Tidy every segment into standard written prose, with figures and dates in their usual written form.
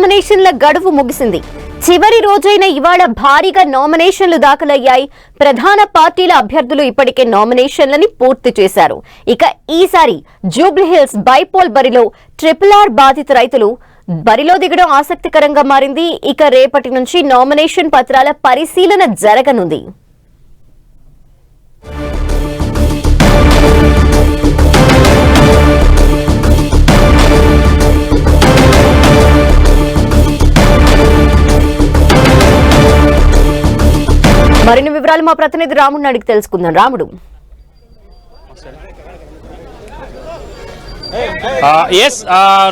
నామినేషన్ల గడువు ముగిసింది. చివరి రోజైన ఇవాళ భారీగా నామినేషన్లు దాఖలయ్యాయి. ప్రధాన పార్టీల అభ్యర్థులు ఇప్పటికే నామినేషన్లని పూర్తి చేశారు. ఇక ఈసారి జూబ్లీహిల్స్ బైపోల్ బరిలో RRR బాధిత రైతులు బరిలో దిగడం ఆసక్తికరంగా మారింది. ఇక రేపటి నుంచి నామినేషన్ పత్రాల పరిశీలన జరగనుంది. మరిన్ని వివరాలు మా ప్రతినిధి రాముడిని అడిగి తెలుసుకుందాం. రాముడు,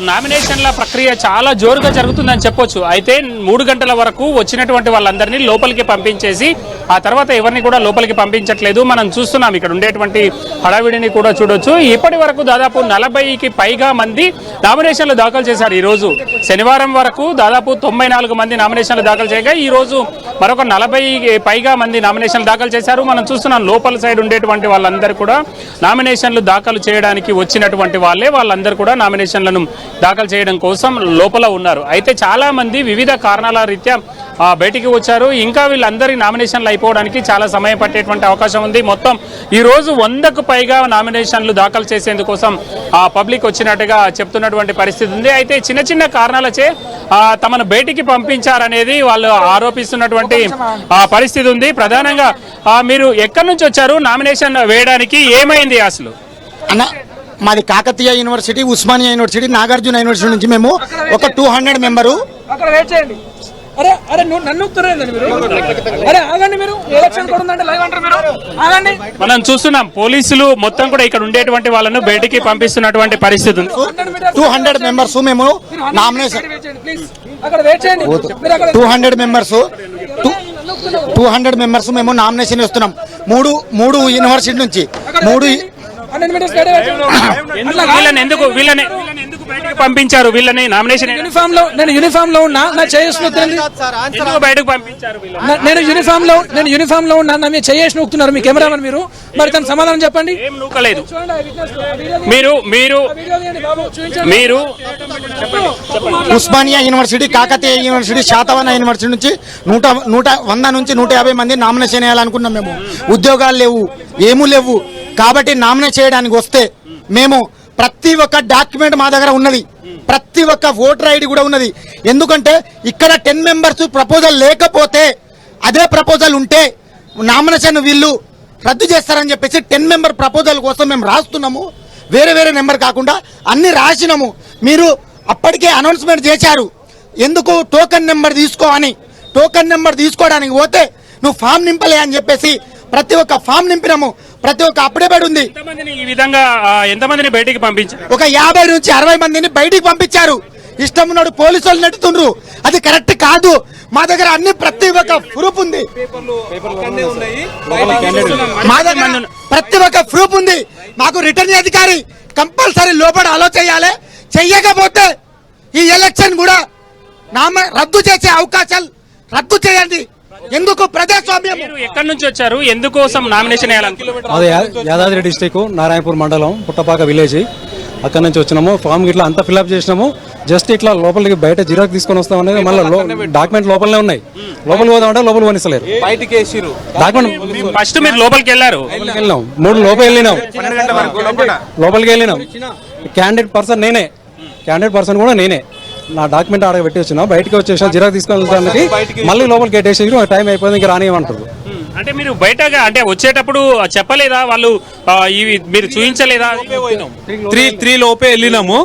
నామినేషన్ల ప్రక్రియ చాలా జోరుగా జరుగుతుందని చెప్పొచ్చు. అయితే 3 గంటల వరకు వచ్చినటువంటి వాళ్ళందరినీ లోపలికి పంపించేసి ఆ తర్వాత ఎవరిని కూడా లోపలికి పంపించట్లేదు. మనం చూస్తున్నాం, ఇక్కడ ఉండేటువంటి హడావిడిని కూడా చూడొచ్చు. ఇప్పటి వరకు దాదాపు 40కి పైగా మంది నామినేషన్లు దాఖలు చేశారు. ఈ రోజు శనివారం వరకు దాదాపు 94 మంది నామినేషన్లు దాఖలు చేయగా ఈ రోజు మరొక 40 పైగా మంది నామినేషన్లు దాఖలు చేశారు. మనం చూస్తున్నాం, లోపల సైడ్ ఉండేటువంటి వాళ్ళందరూ కూడా నామినేషన్లు దాఖలు చేయడానికి వచ్చినటువంటి వాళ్ళందరూ కూడా నామినేషన్లను దాఖలు చేయడం కోసం లోపల ఉన్నారు. అయితే చాలా మంది వివిధ కారణాల రీత్యా బయటికి వచ్చారు. ఇంకా వీళ్ళందరి నామినేషన్లు అయిపోవడానికి చాలా సమయం పట్టేటువంటి అవకాశం ఉంది. మొత్తం ఈ రోజు 100కు పైగా నామినేషన్లు దాఖలు చేసేందుకోసం పబ్లిక్ వచ్చినట్టుగా చెప్తున్నటువంటి పరిస్థితి ఉంది. అయితే చిన్న చిన్న కారణాలచే తమను బయటికి పంపించారనేది వాళ్ళు ఆరోపిస్తున్నటువంటి పరిస్థితి ఉంది. ప్రధానంగా మీరు ఎక్కడి నుంచి వచ్చారు నామినేషన్ వేయడానికి, ఏమైంది అసలు? మాది Kakatiya university, Osmania university, Nagarjuna university నుంచి మేము ఒక 200 మెంబరు. మనం చూస్తున్నాం, పోలీసులు మొత్తం కూడా ఇక్కడ ఉండేటువంటి వాళ్ళను బయటికి పంపిస్తున్నటువంటి పరిస్థితి ఉంది. 200 మెంబర్స్ మేము నామినేషన్ 200 మెంబర్స్ మేము నామినేషన్ ఇస్తున్నాం. మూడు యూనివర్సిటీ నుంచి వీళ్ళని పంపించారు. వీళ్ళని నామినేషన్ నేను యూనిఫామ్ లో ఉన్నా, నా బయటకు పంపించారు. నేను యూనిఫామ్ లో ఉన్నా, నా మీద చేసి నూకుతున్నారు మీ కెమెరామెన్. మీరు మరి తన సమాధానం చెప్పండి. ఏం నూకలేదు. మీరు Osmania university, Kakatiya university, Satavahana university నుంచి 100 నుంచి 150 మంది నామినేషన్ వేయాలనుకున్నాం. మేము ఉద్యోగాలు లేవు, ఏమూ లేవు. కాబట్టి నామినేట్ చేయడానికి వస్తే మేము ప్రతి ఒక్క డాక్యుమెంట్ మా దగ్గర ఉన్నది, ప్రతి ఒక్క ఓటర్ ఐడి కూడా ఉన్నది. ఎందుకంటే ఇక్కడ 10 మెంబర్స్ ప్రపోజల్ లేకపోతే, అదే ప్రపోజల్ ఉంటే నామినేషన్ వీళ్ళు రద్దు చేస్తారని చెప్పేసి 10 మెంబర్ ప్రపోజల్ కోసం మేము రాస్తున్నాము. వేరే నెంబర్ కాకుండా అన్ని రాసినాము. మీరు అప్పటికే అనౌన్స్మెంట్ చేశారు, ఎందుకు టోకెన్ నెంబర్ తీసుకో అని. టోకెన్ నెంబర్ తీసుకోవడానికి పోతే నువ్వు ఫామ్ నింపలే అని చెప్పేసి ప్రతి ఒక్క ఫామ్ నింపినాము. ప్రతి ఒక్క అప్డేట్ ఉంది. ఈ విధంగా ఎంతమందిని బయటికి పంపించారు? ఒక 50 నుంచి 60 మందిని బయటికి పంపించారు. ఇష్టం ఉన్నాడు పోలీసు వాళ్ళు నెట్టుతుండ్రు, అది కరెక్ట్ కాదు. మా దగ్గర అన్ని ప్రతి ఒక్క ప్రూఫ్ ఉంది, మా దగ్గర ప్రతి ఒక్క ప్రూఫ్ ఉంది. మాకు రిటర్నింగ్ అధికారి కంపల్సరీ లోపల అలో చేయాలి. చెయ్యకపోతే ఈ ఎలక్షన్ కూడా రద్దు చేసే అవకాశాలు రద్దు చేయండి. ఎందుకు ప్రజాస్వామ్యం? ఎక్కడి నుంచి వచ్చారు, ఎందుకోసం నామినేషన్ వేయాలనుకుంటున్నారు? అదే యాదాద్రి డిస్టిక్, నారాయణపూర్ మండలం, పుట్టపాక విలేజ్. అక్కడ నుంచి వచ్చినాము. ఫామ్ ఇట్లా అంతా ఫిల్అప్ చేసినాము. జస్ట్ ఇట్లా లోపలికి బయట జిరాక్స్ తీసుకొని వస్తాం అనేది మళ్ళీ డాక్యుమెంట్ లోపలనే ఉన్నాయి. లోపలికి పోదామంటే లోపలికి పోనిస్తలేరు. డాక్యుమెంట్ ఫస్ట్ మీరు లోపలికి వెళ్ళారు? వెళ్ళినాం, 3 లోపలికి వెళ్ళినాం. క్యాండిడేట్ పర్సన్ కూడా నేనే. నా డాక్యుమెంట్ ఆడ పెట్టి వచ్చినా, బయటకి వచ్చేసిన జిరాక్స్ తీసుకొని మళ్ళీ లోపలికి గెట్టేసి టైం అయిపోయింది, ఇంకా రానివ్వమంటారు. అంటే మీరు బయట అంటే వచ్చేటప్పుడు చెప్పలేదా వాళ్ళు, ఇవి మీరు చూపించలేదా? 3 లోపే వెళ్ళినాము.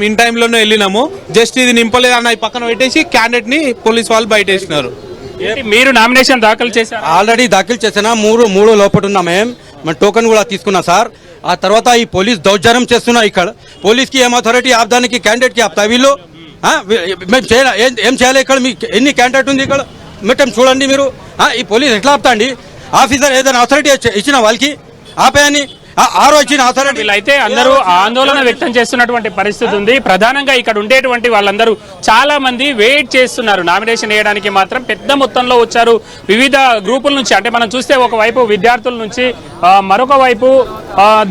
ఇన్ టైమ్ లోనే వెళ్ళినాము. జస్ట్ ఇది నింపలేదు అన్న పక్కన పెట్టేసి క్యాండిడేట్ ని పోలీస్ వాళ్ళు బయట వేసినారు. మీరు నామినేషన్ దాఖలు చేశారు? ఆల్రెడీ దాఖలు చేసినా. 3 లోపల ఉన్నా. మేము టోకెన్ కూడా తీసుకున్నా సార్. ఆ తర్వాత ఈ పోలీస్ దౌర్జన్యం చేస్తున్నా. ఇక్కడ పోలీస్ కి ఏం అథారిటీ ఆపడానికి క్యాండిడేట్ కి ఆపుతా వీళ్ళు? ఏం చేయాలి? ఇక్కడ మీకు ఎన్ని క్యాండిడేట్ ఉంది ఇక్కడ మేటం చూడండి మీరు. ఈ పోలీస్ ఎట్లా ఆపుతా అండి? ఆఫీసర్ ఏదైనా అథారిటీ ఇచ్చిన వాళ్ళకి ఆపేయని ఆరో ఇచ్చిన అథారిటీ వీళ్ళైతే అందరూ ఆందోళన వ్యక్తం చేస్తున్నటువంటి పరిస్థితి ఉంది. ప్రధానంగా ఇక్కడ ఉండేటువంటి వాళ్ళందరూ చాలా మంది వెయిట్ చేస్తున్నారు నామినేషన్ వేయడానికి. మాత్రం పెద్ద మొత్తంలో వచ్చారు వివిధ గ్రూపుల నుంచి. అంటే మనం చూస్తే ఒకవైపు విద్యార్థుల నుంచి, మరొక వైపు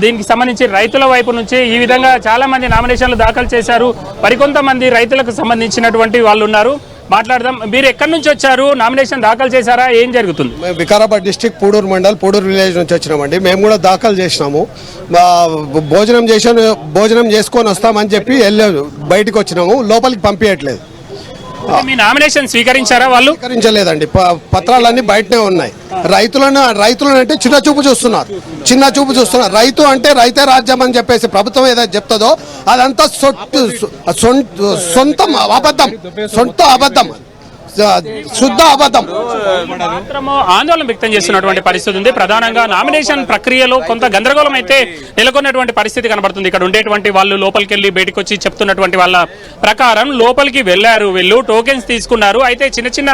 దీనికి సంబంధించి రైతుల వైపు నుంచి ఈ విధంగా చాలా మంది నామినేషన్లు దాఖలు చేశారు. మరికొంతమంది రైతులకు సంబంధించినటువంటి వాళ్ళు ఉన్నారు. మాట్లాడదాం. మీరు ఎక్కడి నుంచి వచ్చారు? నామినేషన్ దాఖలు చేశారా? ఏం జరుగుతుంది? మేము వికారాబాద్ డిస్ట్రిక్ట్ పూడూరు మండల్ పూడూరు విలేజ్ నుంచి వచ్చినామండి. మేము కూడా దాఖలు చేసినాము. భోజనం చేసుకొని వస్తామని చెప్పి వెళ్ళాము, బయటకు వచ్చినాము, లోపలికి పంపించట్లేదు. మీ నామినేషన్ స్వీకరించారా? వాళ్ళు స్వీకరించలేదండి. పత్రాలన్నీ బయటనే ఉన్నాయి. రైతులను అంటే చిన్న చూపు చూస్తున్నారు. రైతు అంటే రైతే రాజ్యం అని చెప్పేసి ప్రభుత్వం ఏదైతే చెప్తుందో అదంతా సొంత అబద్ధం, శుద్ధ అబద్ధం. మాత్రము ఆందోళన వ్యక్తం చేస్తున్నటువంటి పరిస్థితి ఉంది. ప్రధానంగా నామినేషన్ ప్రక్రియలో కొంత గందరగోళం అయితే నెలకొన్నటువంటి పరిస్థితి కనబడుతుంది. ఇక్కడ ఉండేటువంటి వాళ్ళు లోపలికి వెళ్ళి బయటకు వచ్చి చెప్తున్నటువంటి వాళ్ళ ప్రకారం లోపలికి వెళ్లారు, వీళ్ళు టోకెన్స్ తీసుకున్నారు. అయితే చిన్న చిన్న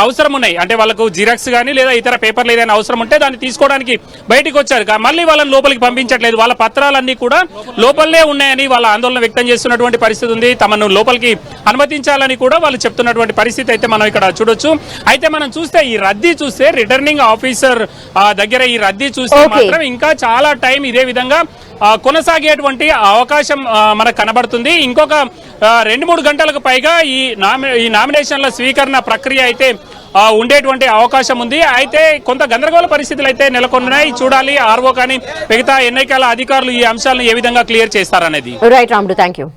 అవసరం ఉన్నాయి. అంటే వాళ్ళకు జిరాక్స్ కానీ లేదా ఇతర పేపర్లు ఏదైనా అవసరం ఉంటే దాన్ని తీసుకోవడానికి బయటకు వచ్చారు. మళ్ళీ వాళ్ళని లోపలికి పంపించట్లేదు. వాళ్ళ పత్రాలన్నీ కూడా లోపలనే ఉన్నాయని వాళ్ళ ఆందోళన వ్యక్తం చేస్తున్నటువంటి పరిస్థితి ఉంది. తమను లోపలికి అనుమతించాలని కూడా వాళ్ళు చెప్తున్నటువంటి పరిస్థితి అయితే మనం ఇక్కడ చూడొచ్చు. అయితే మనం చూస్తే ఈ రద్దీ చూస్తే రిటర్నింగ్ ఆఫీసర్ దగ్గర ఈ రద్దీ చూస్తే మాత్రం ఇంకా చాలా టైం ఇదే విధంగా కొనసాగేటువంటి అవకాశం మనకు కనబడుతుంది. ఇంకొక 2-3 గంటలకు పైగా ఈ నామినేషన్ల స్వీకరణ ప్రక్రియ అయితే ఉండేటువంటి అవకాశం ఉంది. అయితే కొంత గందరగోళ పరిస్థితులు అయితే నెలకొన్నాయి. చూడాలి ఆర్ఓ కానీ మిగతా ఎన్నికల అధికారులు ఈ అంశాలను ఏ విధంగా క్లియర్ చేస్తారనేది. రైట్ రాముడు, థ్యాంక్ యూ.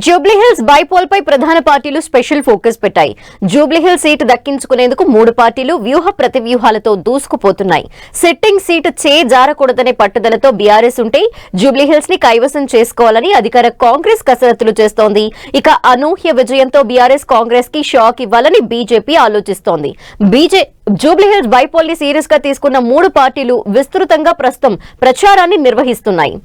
జూబ్లీహిల్స్ బైపోల్ పై ప్రధాన పార్టీలు స్పెషల్ ఫోకస్ పెట్టాయి. జూబ్లీహిల్స్ సీటు దక్కించుకునేందుకు 3 పార్టీలు వ్యూహ ప్రతివ్యూహాలతో దూసుకుపోతున్నాయి. సిట్టింగ్ సీటు జారకూడదనే పట్టుదలతో బీఆర్ఎస్ ఉంటే జూబ్లీహిల్స్ ని కైవసం చేసుకోవాలని అధికార కాంగ్రెస్ కసరత్తులు చేస్తోంది. ఇక అనూహ్య విజయంతో బీఆర్ఎస్ కాంగ్రెస్ కి షాక్ ఇవ్వాలని బీజేపీ ఆలోచిస్తోంది. జూబ్లీహిల్స్ బైపోల్ ని సీరియస్ గా తీసుకున్న 3 పార్టీలు విస్తృతంగా ప్రస్తుతం ప్రచారాన్ని నిర్వహిస్తున్నాయి.